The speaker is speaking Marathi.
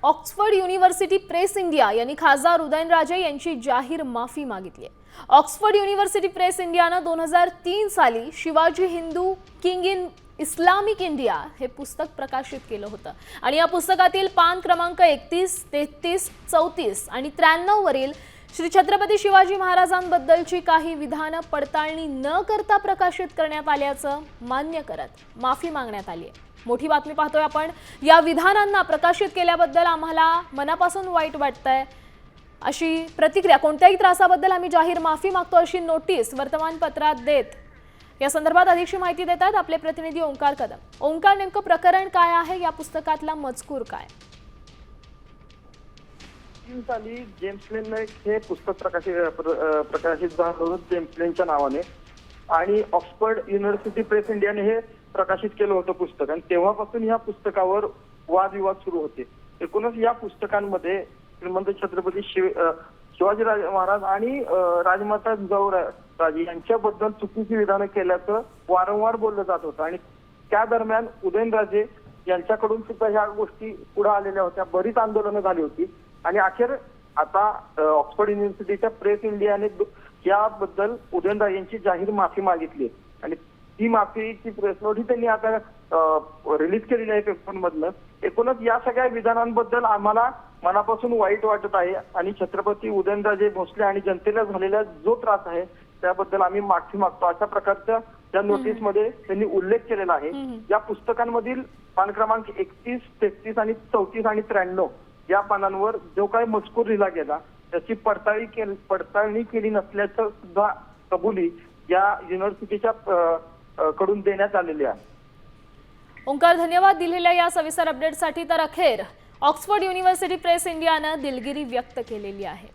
ऑक्सफर्ड युनिव्हर्सिटी प्रेस इंडिया यांनी खासदार उदयनराजे यांची जाहीर माफी मागितली आहे। ऑक्सफर्ड युनिव्हर्सिटी प्रेस इंडियानं 2003 साली Shivaji Hindu king in Islamic India हे पुस्तक प्रकाशित केलं होतं आणि या पुस्तकातील पान क्रमांक 31, 33, 34 आणि 93 वरील श्री छत्रपती शिवाजी महाराजांबद्दलची काही विधानं पडताळणी न करता प्रकाशित करण्यात आल्याचं मान्य करत माफी मागण्यात आली आहे। मोठी बातमी पाहतोय आपण। या विधानांना प्रकाशित केल्याबद्दल आम्हाला मनापासून वाईट वाटतंय, अशी प्रतिक्रिया, कोणत्याही त्रासाबद्दल आम्ही जाहीर माफी मागतो अशी नोटीस वर्तमानपत्रात देत या संदर्भात अधिकची माहिती देतात आपले प्रतिनिधी ओंकार कदम। ओंकार, नेमकं प्रकरण काय आहे, या पुस्तकातला मजकूर काय? साली जेम्स लेन हे पुस्तक प्रकाशित झालं होतं जेम्स लेनच्या नावाने आणि ऑक्सफर्ड युनिव्हर्सिटी प्रेस इंडियाने हे प्रकाशित केलं होतं पुस्तक आणि तेव्हापासून या पुस्तकावर वादविवाद सुरू होते। एकूणच या पुस्तकांमध्ये श्रीमंत छत्रपती शिवाजी महाराज आणि राजमाता जिजाऊराजे यांच्याबद्दल चुकीची विधानं केल्याचं वारंवार बोललं जात होतं आणि त्या दरम्यान उदयनराजे यांच्याकडून सुद्धा ह्या गोष्टी पुढे आलेल्या होत्या। बरीच आंदोलनं झाली होती आणि अखेर आता ऑक्सफर्ड युनिव्हर्सिटीच्या प्रेस इंडियाने याबद्दल उदयनराजे यांची जाहीर माफी मागितली आणि ती माफीची प्रेस नोट त्यांनी आता रिलीज केलेली आहे पेपरमधनं। एकूणच या सगळ्या विधानांबद्दल आम्हाला मनापासून वाईट वाटत आहे आणि छत्रपती उदयनराजे भोसले आणि जनतेला झालेला जो त्रास आहे त्याबद्दल आम्ही माफी मागतो, अशा प्रकारच्या या नोटीसमध्ये त्यांनी उल्लेख केलेला आहे। या पुस्तकांमधील पान क्रमांक 31, 33 आणि 34 आणि 93 या पानांवर जो काही मजकूर लिहिला गेला त्याची पडताळणी केली नसल्याचं सुद्धा कबुली या युनिव्हर्सिटीच्या कडून देण्यात आलेली आहे। ओंकार, धन्यवाद दिलेल्या या सविस्तर अपडेटसाठी। तर अखेर ऑक्सफर्ड युनिव्हर्सिटी प्रेस इंडियानं दिलगिरी व्यक्त केलेली आहे।